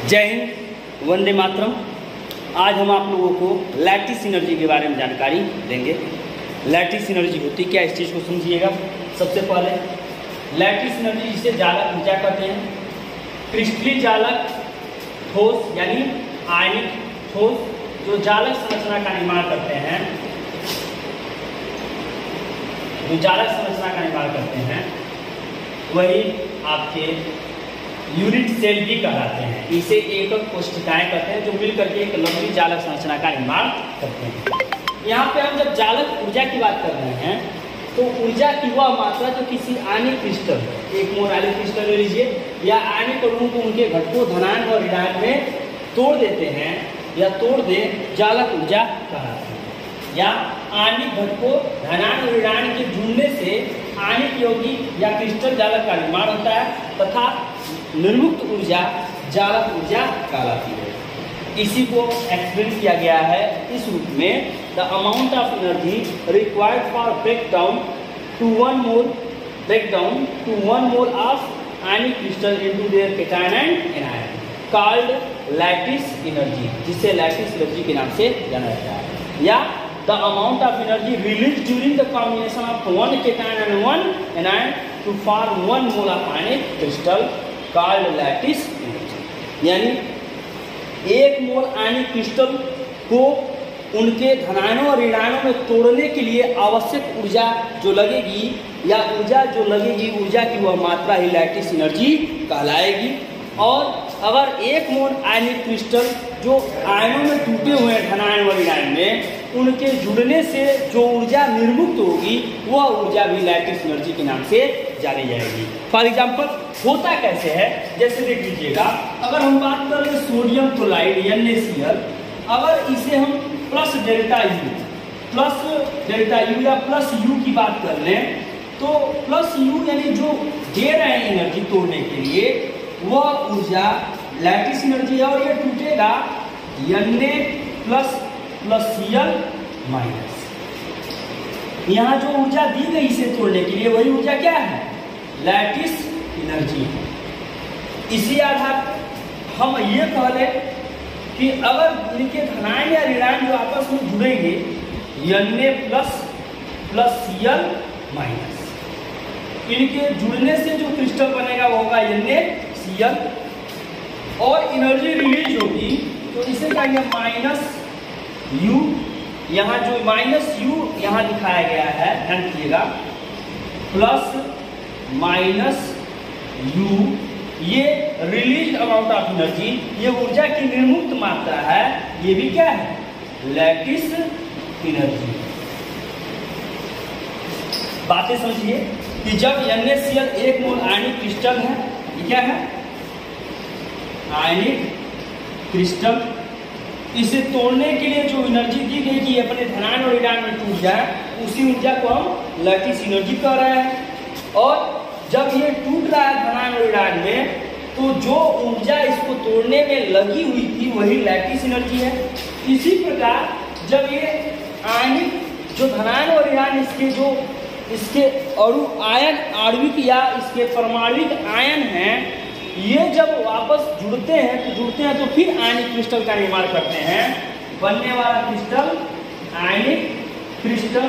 जय हिंद, वंदे मातरम। आज हम आप लोगों को लैटिस एनर्जी के बारे में जानकारी देंगे। लैटिस एनर्जी होती क्या, इस चीज़ को समझिएगा। सबसे पहले लैटिस एनर्जी जिसे जालक ऊर्जा कहते हैं, क्रिस्टलीय जालक ठोस यानी आयनिक ठोस जो जालक संरचना का निर्माण करते हैं, वही आपके यूनिट सेल भी कहलाते हैं। इसे एकक कोशिकाएं कहते हैं जो मिलकर के एक लंबी जालक संरचना का निर्माण करते हैं। यहाँ पे हम जब जालक ऊर्जा की बात कर रहे हैं तो ऊर्जा की वह मात्रा जो किसी आणविक क्रिस्टल, एक मोल आणविक क्रिस्टल ले लीजिए, या आणविक अणुओं को उनके घटकों धनात्मक और ऋणात्मक में तोड़ देते हैं या तोड़ दे, जालक ऊर्जा कहलाती है। या आणविक घटकों धनात्मक और ऋणात्मक के जुड़ने से आणविक यौगिक या क्रिस्टल जालक का निर्माण होता है तथा निर्मुक्त ऊर्जा जालक ऊर्जा कहलाती है। इसी को एक्सप्लेन किया गया है इस रूप में, the amount of energy required for breakdown to one mole of ionic crystal into their cation and anion called lattice energy, जिसे लैटिस एनर्जी के नाम से जाना जाता है। या the amount of energy release during the combination of one cation and one anion to form one mole of ionic crystal called lattice energy. यानी एक मोल आयनिक क्रिस्टल को उनके धनायनों और ऋणायनों में तोड़ने के लिए आवश्यक ऊर्जा जो लगेगी या ऊर्जा जो लगेगी, ऊर्जा की वह मात्रा ही लैटिस एनर्जी कहलाएगी। और अगर एक मोल आयनिक क्रिस्टल जो आयनों में टूटे हुए हैं धनायन और ऋणायन में, उनके जुड़ने से जो ऊर्जा निर्मुक्त होगी वह ऊर्जा भी लैटिस एनर्जी के नाम से जानी जाएगी। फॉर एग्जाम्पल होता कैसे है, जैसे देख लीजिएगा, अगर हम बात करें सोडियम क्लोराइड NaCl, अगर इसे हम प्लस डेल्टा यू या प्लस यू की बात कर लें तो प्लस यू यानी जो दे रहे हैं एनर्जी तोड़ने के लिए, वह ऊर्जा लैटिस एनर्जी है। और ये टूटेगा Na प्लस Cl माइनस। यहाँ जो ऊर्जा दी गई इसे तोड़ने के लिए, वही ऊर्जा क्या है, लैटिस एनर्जी है। इसी आधार पर हम ये कह लें कि अगर इनके धनायन या ऋणायन जो आपस में जुड़ेंगे, Na प्लस Cl माइनस, इनके जुड़ने से जो क्रिस्टल बनेगा वो होगा NaCl, और एनर्जी रिलीज होगी तो इसे कहेंगे माइनस U। यहाँ जो माइनस U यहाँ दिखाया गया है, ध्यान दीजिएगा, प्लस माइनस U, ये रिलीज अमाउंट ऑफ एनर्जी, ये ऊर्जा की निर्मुक्त मात्रा है, ये भी क्या है, लैटिस एनर्जी। बातें समझिए कि जब NaCl एक मोल आयनिक क्रिस्टल है, ये क्या है, आयनिक क्रिस्टल, इसे तोड़ने के लिए जो एनर्जी दी गई कि अपने धनायन और ऋणायन में टूट जाए, उसी ऊर्जा को हम लैटिस एनर्जी कह रहे हैं। और जब ये टूट रहा है धनायन और ऋणायन में, तो जो ऊर्जा इसको तोड़ने में लगी हुई थी वही लैटिस एनर्जी है। इसी प्रकार जब ये आयनिक जो धनायन और ऋणायन इसके अणु आयन आणविक या इसके परमाणुविक आयन हैं, ये जब वापस जुड़ते हैं तो फिर आयनिक क्रिस्टल का निर्माण करते हैं। बनने वाला क्रिस्टल आयनिक क्रिस्टल,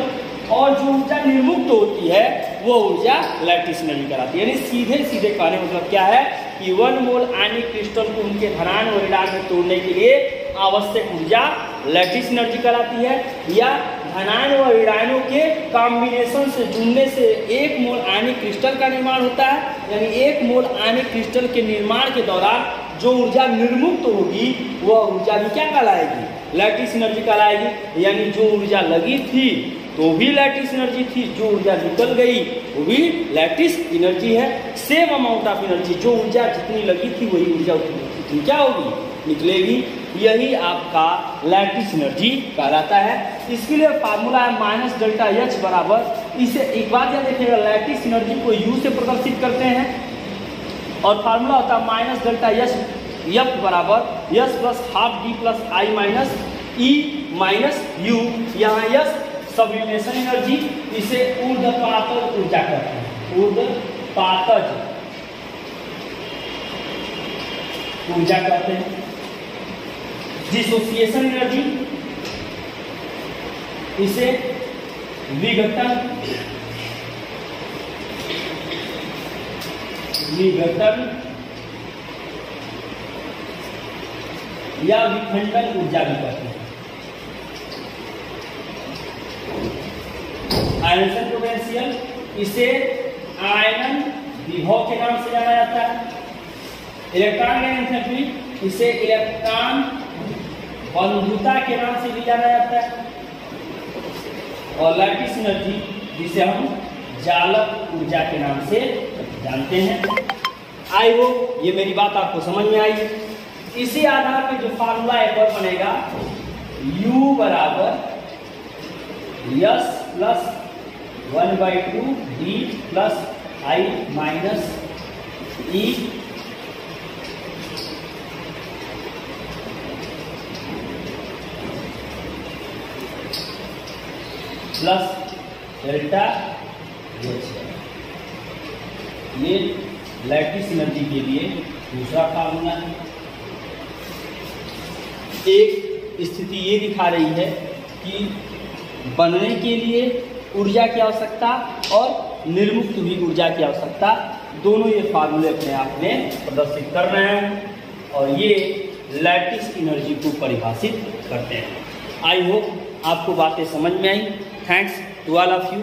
और जो ऊर्जा निर्मुक्त होती है वो ऊर्जा लैटिस एनर्जी कहलाती है। यानी सीधे सीधे कहने मतलब क्या है कि वन मोल आयनिक क्रिस्टल को उनके धनायन और ऋणायन में तोड़ने के लिए आवश्यक ऊर्जा लैटिस एनर्जी कहलाती है। या धनायन और ऋणायनों के कॉम्बिनेशन से जुड़ने से एक मोल आयनिक क्रिस्टल का निर्माण होता है। यानी एक मोल आयनिक क्रिस्टल के निर्माण के दौरान जो ऊर्जा निर्मुक्त होगी वह ऊर्जा भी क्या कहलाएगी, लैटिस एनर्जी कहलाएगी। यानी जो ऊर्जा लगी थी तो भी लैटिस एनर्जी थी, जो ऊर्जा निकल गई वो भी लैटिस एनर्जी है। सेम अमाउंट ऑफ एनर्जी, जो ऊर्जा जितनी लगी थी वही ऊर्जा उतनी क्या होगी, निकलेगी। यही आपका लैटिस एनर्जी कहलाता है। इसके लिए फार्मूला है माइनस डेल्टा H बराबर, इसे एक बात याद रखिएगा, लैटिस एनर्जी को U से प्रदर्शित करते हैं और फार्मूला होता है माइनस डेल्टा F बराबर S plus half D plus I minus E minus U। यहाँ S सब्लिमेशन एनर्जी, इसे ऊर्ध्वपातज ऊर्जा कहते हैं, ऊर्ध्वपातज ऊर्जा कहते हैं। डिसोसिएशन एनर्जी, इसे विघटन या विखंडन ऊर्जा भी कहते हैं। आयनन पोटेंशियल, इसे आयनन विभव के नाम से जाना जाता है। इलेक्ट्रॉन एंथैल्पी, इसे इलेक्ट्रॉन बंधुता के नाम से भी जाना जाता है। और लैटिस एनर्जी, जिसे हम जालक ऊर्जा के नाम से जानते हैं। आई होप ये मेरी बात आपको समझ में आई। इसी आधार पे जो फार्मूला एक और बनेगा, U बराबर S plus 1/2 D plus I minus E plus delta H। ये लैटिस एनर्जी के लिए दूसरा फार्मूला है। एक स्थिति ये दिखा रही है कि बनने के लिए ऊर्जा की आवश्यकता और निर्मुक्त हुई ऊर्जा की आवश्यकता, दोनों ये फार्मूले अपने आप में प्रदर्शित कर रहे हैं और ये लैटिस एनर्जी को परिभाषित करते हैं। आई होप आपको बातें समझ में आई। Thanks to all of you.